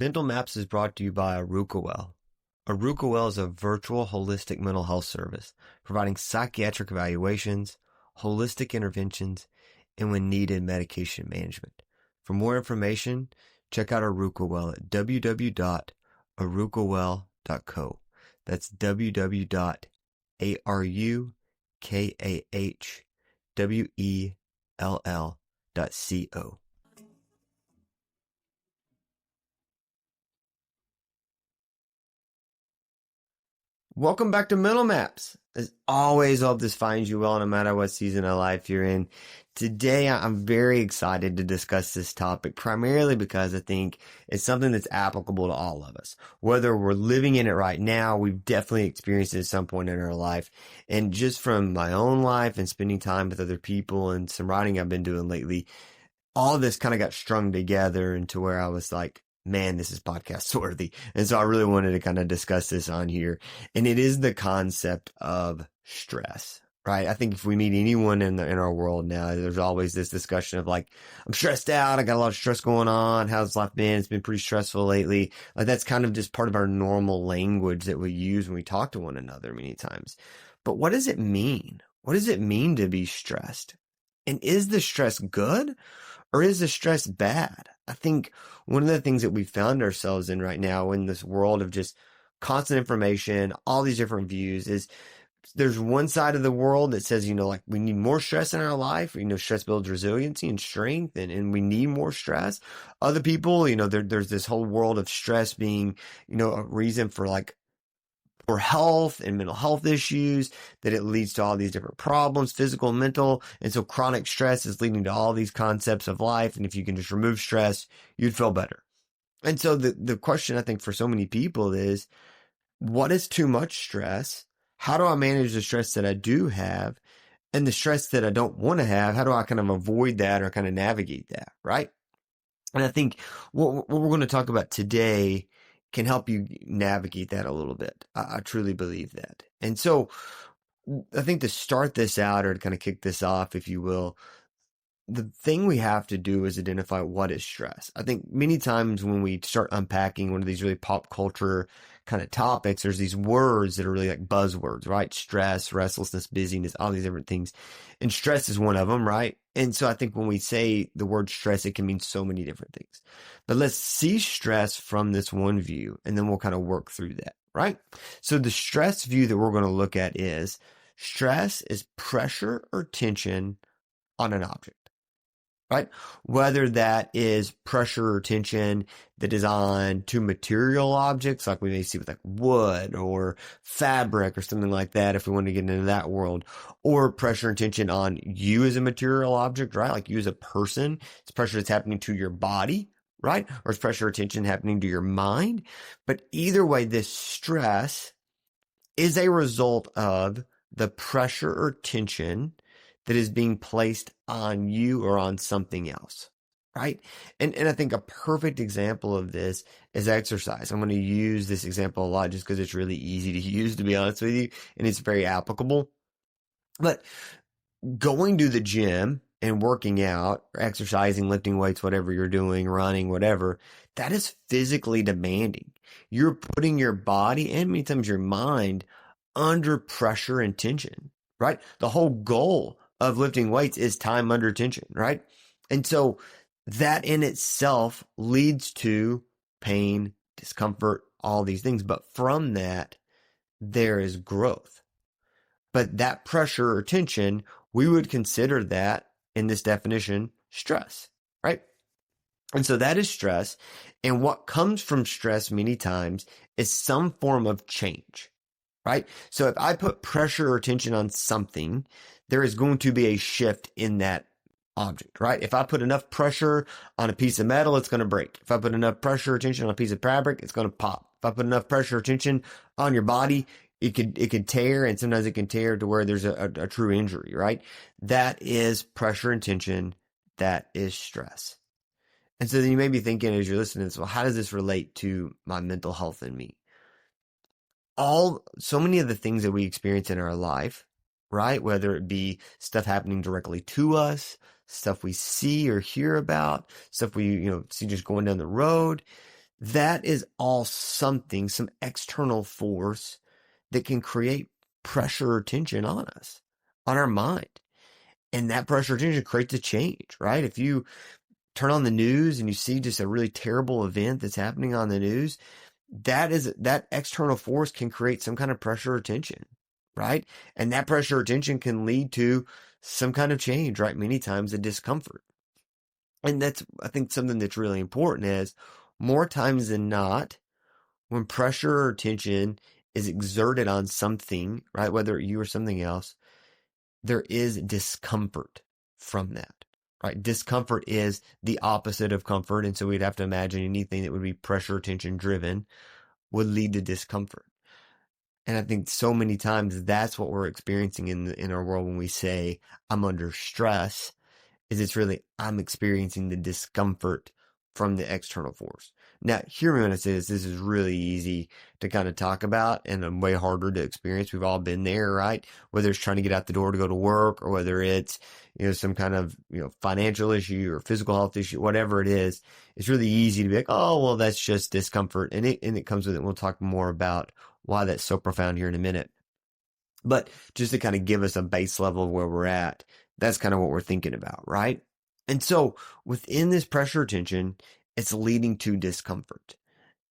Mental Maps is brought to you by Aruka-Well. Aruka-Well is a virtual holistic mental health service, providing psychiatric evaluations, holistic interventions, and when needed, medication management. For more information, check out Aruka-Well at www.arukawell.co. That's www.arukawell.co. Welcome back to Mental Maps. As always, I hope this finds you well no matter what season of life you're in. Today, I'm very excited to discuss this topic, primarily because I think it's something that's applicable to all of us. Whether we're living in it right now, we've definitely experienced it at some point in our life. And just from my own life and spending time with other people and some writing I've been doing lately, all of this kind of got strung together into where I was like, man, this is podcast worthy. And so I really wanted to kind of discuss this on here. And it is the concept of stress, right? I think if we meet anyone in our world now, there's always this discussion of like, I'm stressed out. I got a lot of stress going on. How's life been? It's been pretty stressful lately. Like that's kind of just part of our normal language that we use when we talk to one another many times. But what does it mean? What does it mean to be stressed? And is the stress good or is the stress bad? I think one of the things that we found ourselves in right now in this world of just constant information, all these different views is there's one side of the world that says, like we need more stress in our life. Stress builds resiliency and strength and we need more stress. Other people, there's this whole world of stress being, a reason for like for health and mental health issues, that it leads to all these different problems, physical and mental. And so chronic stress is leading to all these concepts of life. And if you can just remove stress, you'd feel better. And so the question I think for so many people is, what is too much stress? How do I manage the stress that I do have? And the stress that I don't want to have, how do I kind of avoid that or kind of navigate that, right? And I think what we're going to talk about today can help you navigate that a little bit. I truly believe that. And so I think to start this out or to kind of kick this off, if you will, the thing we have to do is identify what is stress. I think many times when we start unpacking one of these really pop culture kind of topics, there's these words that are really like buzzwords, right? Stress, restlessness, busyness, all these different things. And stress is one of them, right? And so I think when we say the word stress, it can mean so many different things. But let's see stress from this one view, and then we'll kind of work through that, right? So the stress view that we're going to look at is stress is pressure or tension on an object. Right? Whether that is pressure or tension that is on two material objects, like we may see with like wood or fabric or something like that, if we want to get into that world, or pressure and tension on you as a material object, right? Like you as a person, it's pressure that's happening to your body, right? Or it's pressure or tension happening to your mind. But either way, this stress is a result of the pressure or tension that is being placed on you or on something else, right? And I think a perfect example of this is exercise. I'm going to use this example a lot just because it's really easy to use, to be honest with you, and it's very applicable. But going to the gym and working out, or exercising, lifting weights, whatever you're doing, running, whatever, that is physically demanding. You're putting your body and many times your mind under pressure and tension, right? The whole goal of lifting weights is time under tension, right? And so that in itself leads to pain, discomfort, all these things. But from that, there is growth. But that pressure or tension, we would consider that in this definition, stress, right? And so that is stress. And what comes from stress many times is some form of change, right? So if I put pressure or tension on something, there is going to be a shift in that object, right? If I put enough pressure on a piece of metal, it's going to break. If I put enough pressure or tension on a piece of fabric, it's going to pop. If I put enough pressure or tension on your body, it could tear, and sometimes it can tear to where there's a true injury, right? That is pressure and tension. That is stress. And so then you may be thinking as you're listening to this, well, how does this relate to my mental health and me? So many of the things that we experience in our life, right? Whether it be stuff happening directly to us, stuff we see or hear about, stuff we, see just going down the road, that is all some external force that can create pressure or tension on us, on our mind. And that pressure or tension creates a change, right? If you turn on the news and you see just a really terrible event that's happening on the news, that external force can create some kind of pressure or tension, right? And that pressure or tension can lead to some kind of change, right? Many times a discomfort. And that's, I think, something that's really important is more times than not, when pressure or tension is exerted on something, right? Whether you or something else, there is discomfort from that, right? Discomfort is the opposite of comfort. And so we'd have to imagine anything that would be pressure or tension driven would lead to discomfort. And I think so many times that's what we're experiencing in our world when we say, I'm under stress, is it's really, I'm experiencing the discomfort from the external force. Now, hear me when I say this. This is really easy to kind of talk about and way harder to experience. We've all been there, right? Whether it's trying to get out the door to go to work or whether it's, some kind of, financial issue or physical health issue, whatever it is, it's really easy to be like, oh, well, that's just discomfort. And it comes with it. We'll talk more about why that's so profound here in a minute. But just to kind of give us a base level of where we're at, that's kind of what we're thinking about, right? And so within this pressure tension, it's leading to discomfort.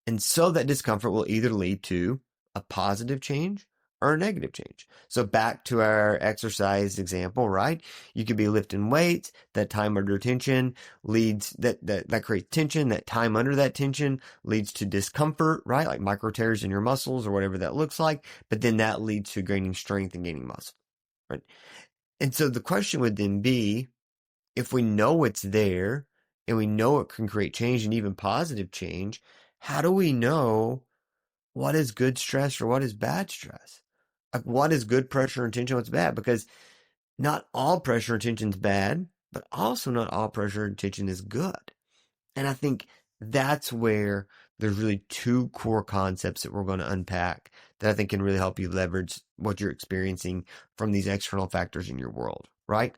And so that discomfort will either lead to a positive change or a negative change. So back to our exercise example, right? You could be lifting weights. That time under tension leads that creates tension. That time under that tension leads to discomfort, right? Like micro tears in your muscles or whatever that looks like. But then that leads to gaining strength and gaining muscle, right? And so the question would then be, if we know it's there and we know it can create change and even positive change, how do we know what is good stress or what is bad stress? Like, what is good pressure and tension? What's bad? Because not all pressure and tension is bad, but also not all pressure and tension is good. And I think that's where there's really two core concepts that we're going to unpack that I think can really help you leverage what you're experiencing from these external factors in your world, right?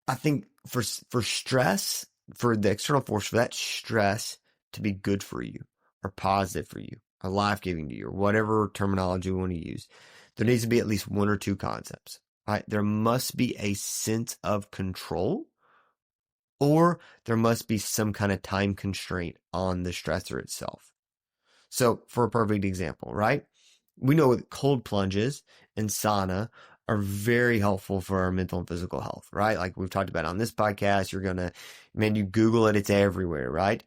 I think for stress, for the external force, for that stress to be good for you or positive for you or life-giving to you or whatever terminology we want to use, there needs to be at least one or two concepts, right? There must be a sense of control, or there must be some kind of time constraint on the stressor itself. So for a perfect example, right? We know that cold plunges and sauna are very helpful for our mental and physical health, right? Like we've talked about on this podcast, you Google it, it's everywhere, right?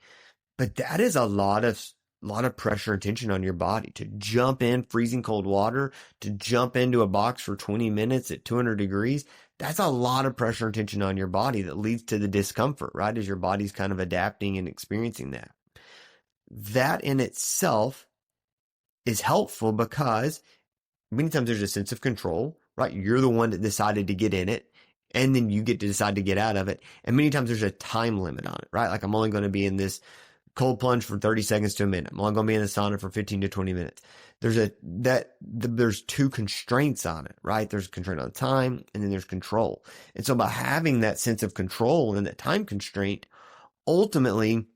But that is a lot of pressure and tension on your body to jump in freezing cold water, to jump into a box for 20 minutes at 200 degrees. That's a lot of pressure and tension on your body that leads to the discomfort, right? As your body's kind of adapting and experiencing that. That in itself is helpful because many times there's a sense of control, right? You're the one that decided to get in it, and then you get to decide to get out of it. And many times there's a time limit on it, right? Like I'm only going to be in this cold plunge for 30 seconds to a minute. I'm only going to be in the sauna for 15 to 20 minutes. There's two constraints on it, right? There's constraint on time, and then there's control. And so by having that sense of control and that time constraint, ultimately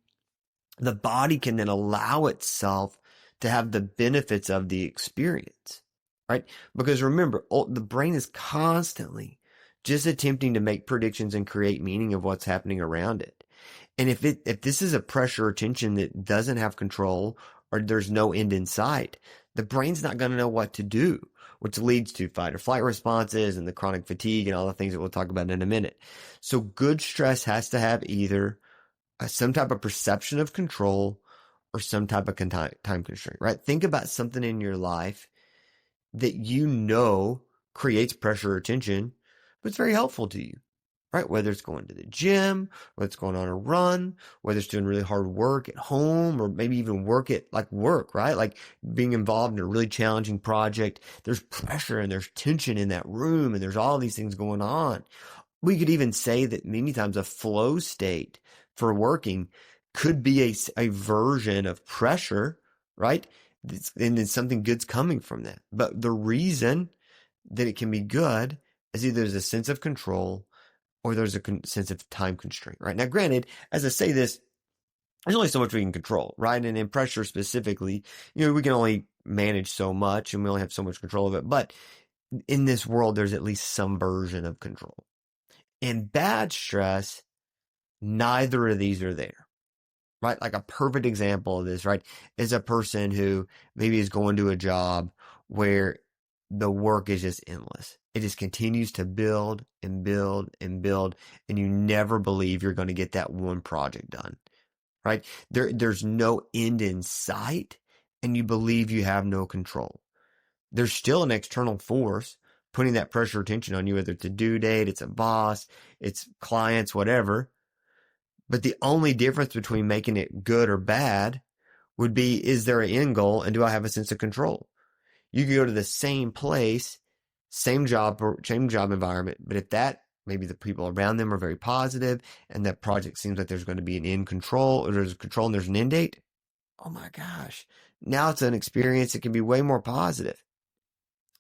the body can then allow itself to have the benefits of the experience, right? Because remember, the brain is constantly just attempting to make predictions and create meaning of what's happening around it. And if this is a pressure or tension that doesn't have control or there's no end in sight, the brain's not going to know what to do, which leads to fight or flight responses and the chronic fatigue and all the things that we'll talk about in a minute. So good stress has to have either some type of perception of control or some type of time constraint, right? Think about something in your life that creates pressure or tension, but it's very helpful to you, right? Whether it's going to the gym, whether it's going on a run, whether it's doing really hard work at home, or maybe even work, right? Like being involved in a really challenging project. There's pressure and there's tension in that room and there's all these things going on. We could even say that many times a flow state for working could be a version of pressure, right? And then something good's coming from that. But the reason that it can be good is either there's a sense of control or there's a sense of time constraint, right? Now, granted, as I say this, there's only so much we can control, right? And in pressure specifically, we can only manage so much and we only have so much control of it. But in this world, there's at least some version of control. In bad stress, neither of these are there, right? Like a perfect example of this, right, is a person who maybe is going to a job where the work is just endless. It just continues to build and build and build, and you never believe you're going to get that one project done, right? There's no end in sight, and you believe you have no control. There's still an external force putting that pressure or tension on you, whether it's a due date, it's a boss, it's clients, whatever. But the only difference between making it good or bad would be, is there an end goal and do I have a sense of control? You could go to the same place, same job environment, but if that, maybe the people around them are very positive and that project seems like there's going to be an end control, or there's a control and there's an end date, oh my gosh, now it's an experience that can be way more positive.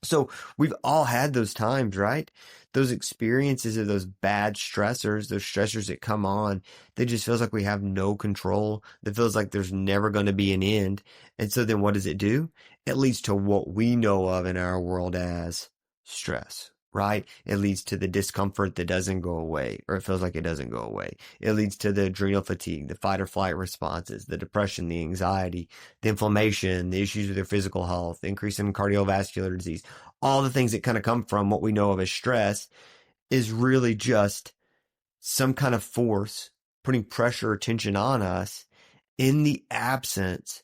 So we've all had those times, right? Those experiences of those bad stressors, those stressors that come on, that just feels like we have no control, that feels like there's never going to be an end. And so then what does it do? It leads to what we know of in our world as stress, right? It leads to the discomfort that doesn't go away, or it feels like it doesn't go away. It leads to the adrenal fatigue, the fight or flight responses, the depression, the anxiety, the inflammation, the issues with their physical health, the increase in cardiovascular disease. All the things that kind of come from what we know of as stress is really just some kind of force putting pressure or tension on us in the absence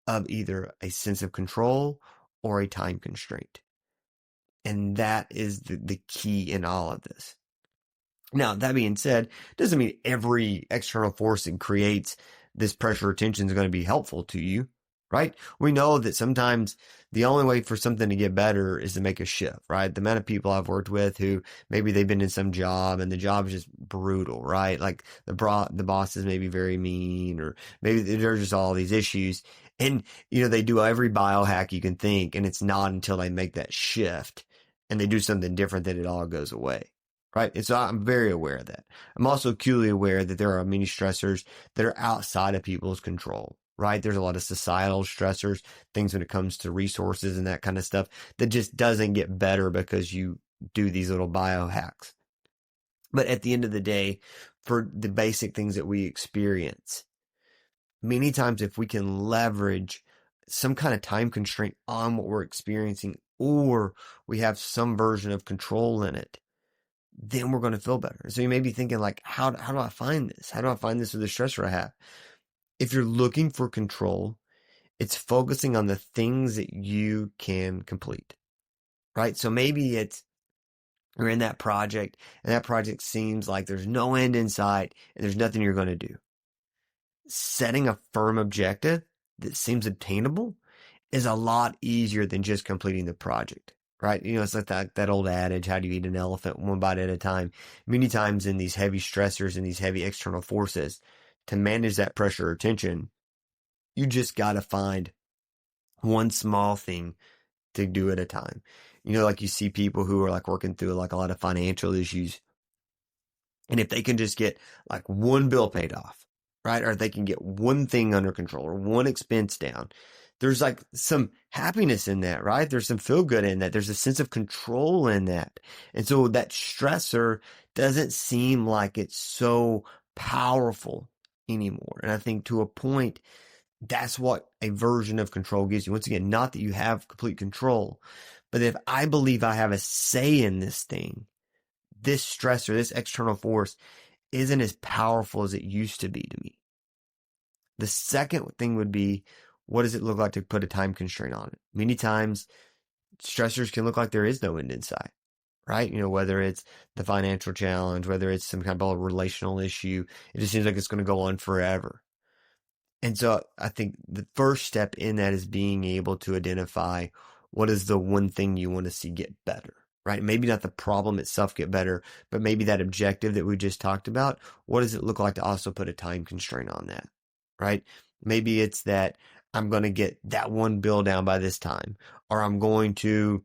of either a sense of control or a time constraint. And that is the key in all of this. Now, that being said, doesn't mean every external force that creates this pressure or tension is going to be helpful to you, right? We know that sometimes the only way for something to get better is to make a shift, right? The amount of people I've worked with who maybe they've been in some job and the job is just brutal, right? Like the boss is maybe very mean, or maybe there's just all these issues. And, they do every biohack you can think, and it's not until they make that shift and they do something different that it all goes away. Right. And so I'm very aware of that. I'm also acutely aware that there are many stressors that are outside of people's control. Right. There's a lot of societal stressors, things when it comes to resources and that kind of stuff that just doesn't get better because you do these little biohacks. But at the end of the day, for the basic things that we experience, many times if we can leverage some kind of time constraint on what we're experiencing, or we have some version of control in it, then we're going to feel better. So you may be thinking like, how do I find this? How do I find this with the stressor I have? If you're looking for control, it's focusing on the things that you can complete, right? So maybe you're in that project and that project seems like there's no end in sight and there's nothing you're going to do. Setting a firm objective that seems obtainable is a lot easier than just completing the project. Right? It's like that old adage, how do you eat an elephant one bite at a time? Many times in these heavy stressors and these heavy external forces, to manage that pressure or tension, you just got to find one small thing to do at a time. Like you see people who are like working through like a lot of financial issues. And if they can just get like one bill paid off, right? Or if they can get one thing under control or one expense down, there's like some happiness in that, right? There's some feel good in that. There's a sense of control in that. And so that stressor doesn't seem like it's so powerful anymore. And I think to a point, that's what a version of control gives you. Once again, not that you have complete control, but if I believe I have a say in this thing, this stressor, this external force isn't as powerful as it used to be to me. The second thing would be, what does it look like to put a time constraint on it? Many times, stressors can look like there is no end in sight, right? Whether it's the financial challenge, whether it's some kind of a relational issue, it just seems like it's going to go on forever. And so I think the first step in that is being able to identify what is the one thing you want to see get better, right? Maybe not the problem itself get better, but maybe that objective that we just talked about, what does it look like to also put a time constraint on that, right? Maybe it's that I'm going to get that one bill down by this time, or I'm going to,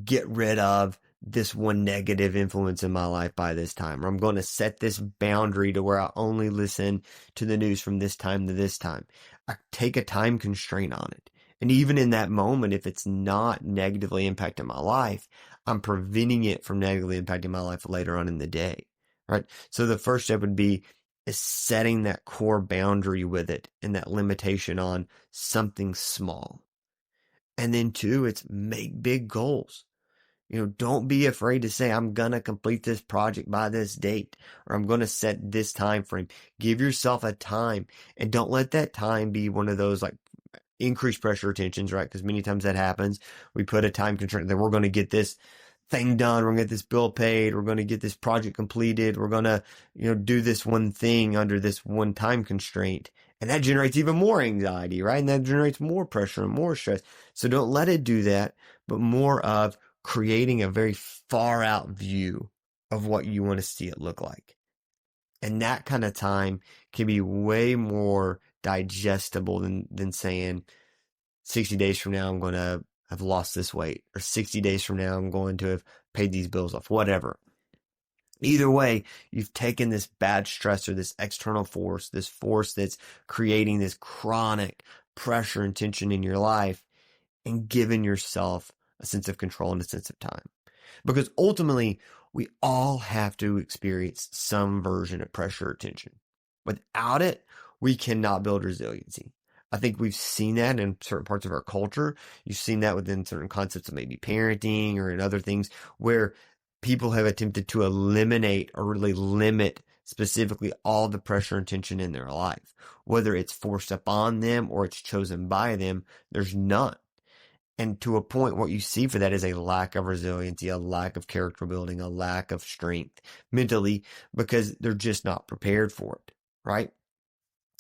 get rid of this one negative influence in my life by this time, or I'm going to set this boundary to where I only listen to the news from this time to this time. I take a time constraint on it. And even in that moment, if it's not negatively impacting my life, I'm preventing it from negatively impacting my life later on in the day, right? So the first step would be is setting that core boundary with it and that limitation on something small. And then two, it's make big goals. Don't be afraid to say, I'm going to complete this project by this date, or I'm going to set this time frame. Give yourself a time, and don't let that time be one of those like increased pressure tensions, right? Because many times that happens. We put a time constraint that we're going to get this thing done. We're going to get this bill paid. We're going to get this project completed. We're going to, do this one thing under this one time constraint. And that generates even more anxiety, right? And that generates more pressure and more stress. So don't let it do that, but more of creating a very far out view of what you want to see it look like. And that kind of time can be way more digestible than saying 60 days from now, I'm going to have lost this weight, or 60 days from now, I'm going to have paid these bills off, whatever. Either way, you've taken this bad stressor, this external force, this force that's creating this chronic pressure and tension in your life, and given yourself a sense of control and a sense of time. Because ultimately, we all have to experience some version of pressure or tension. Without it, we cannot build resiliency. I think we've seen that in certain parts of our culture. You've seen that within certain concepts of maybe parenting or in other things where people have attempted to eliminate or really limit specifically all the pressure and tension in their life. Whether it's forced upon them or it's chosen by them, there's none. And to a point, what you see for that is a lack of resiliency, a lack of character building, a lack of strength mentally, because they're just not prepared for it, right?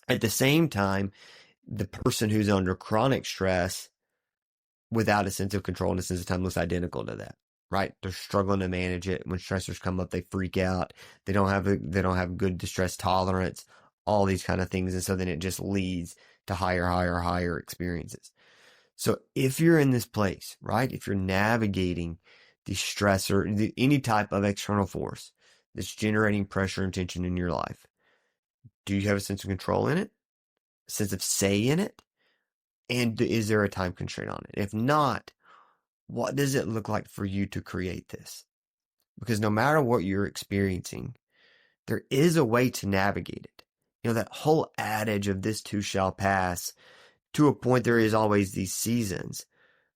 At the same time, the person who's under chronic stress without a sense of control and a sense of time looks identical to that, right? They're struggling to manage it. When stressors come up, they freak out. They don't have good distress tolerance, all these kind of things. And so then it just leads to higher experiences. So if you're in this place, right, if you're navigating the stressor, any type of external force that's generating pressure and tension in your life, do you have a sense of control in it? A sense of say in it? And is there a time constraint on it? If not, what does it look like for you to create this? Because no matter what you're experiencing, there is a way to navigate it. That whole adage of this too shall pass, to a point there is always these seasons.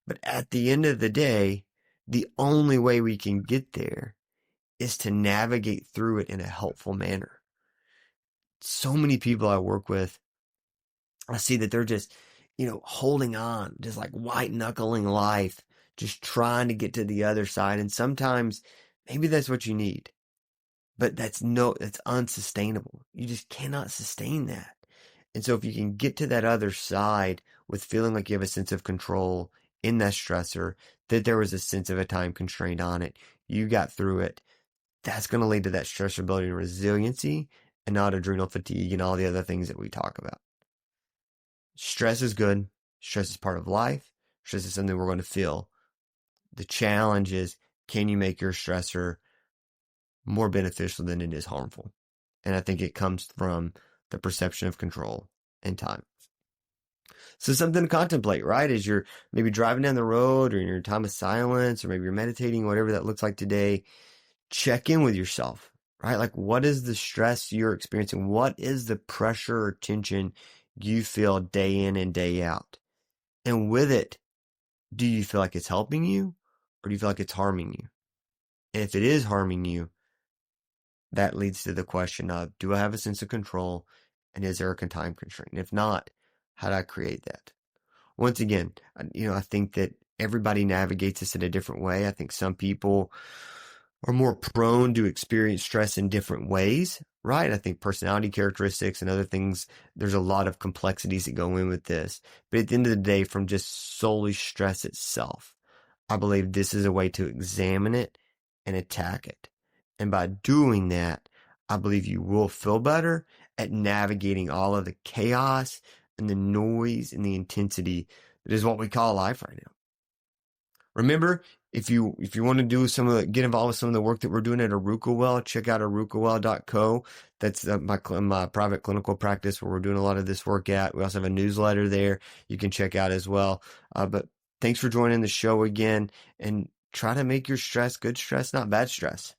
But at the end of the day, the only way we can get there is to navigate through it in a helpful manner. So many people I work with, I see that they're just, holding on, just like white knuckling life, just trying to get to the other side. And sometimes maybe that's what you need, but that's unsustainable. You just cannot sustain that. And so if you can get to that other side with feeling like you have a sense of control in that stressor, that there was a sense of a time constraint on it, you got through it, that's going to lead to that stress ability and resiliency and not adrenal fatigue and all the other things that we talk about. Stress is good. Stress is part of life. Stress is something we're going to feel. The challenge is, can you make your stressor more beneficial than it is harmful? And I think it comes from the perception of control and time. So something to contemplate, right? As you're maybe driving down the road or in your time of silence, or maybe you're meditating, whatever that looks like today, check in with yourself, right? Like, what is the stress you're experiencing? What is the pressure or tension you feel day in and day out? And with it, do you feel like it's helping you, or do you feel like it's harming you? And if it is harming you, that leads to the question of, do I have a sense of control? And is there a time constraint? And if not, how do I create that? Once again, I think that everybody navigates this in a different way. I think some people are more prone to experience stress in different ways, right? I think personality characteristics and other things, there's a lot of complexities that go in with this. But at the end of the day, from just solely stress itself, I believe this is a way to examine it and attack it. And by doing that, I believe you will feel better at navigating all of the chaos and the noise and the intensity that is what we call life right now. Remember, if you want to do get involved with some of the work that we're doing at Aruka Well, check out arukawell.co. That's my private clinical practice where we're doing a lot of this work at. We also have a newsletter there you can check out as well. But thanks for joining the show again, and try to make your stress good stress, not bad stress.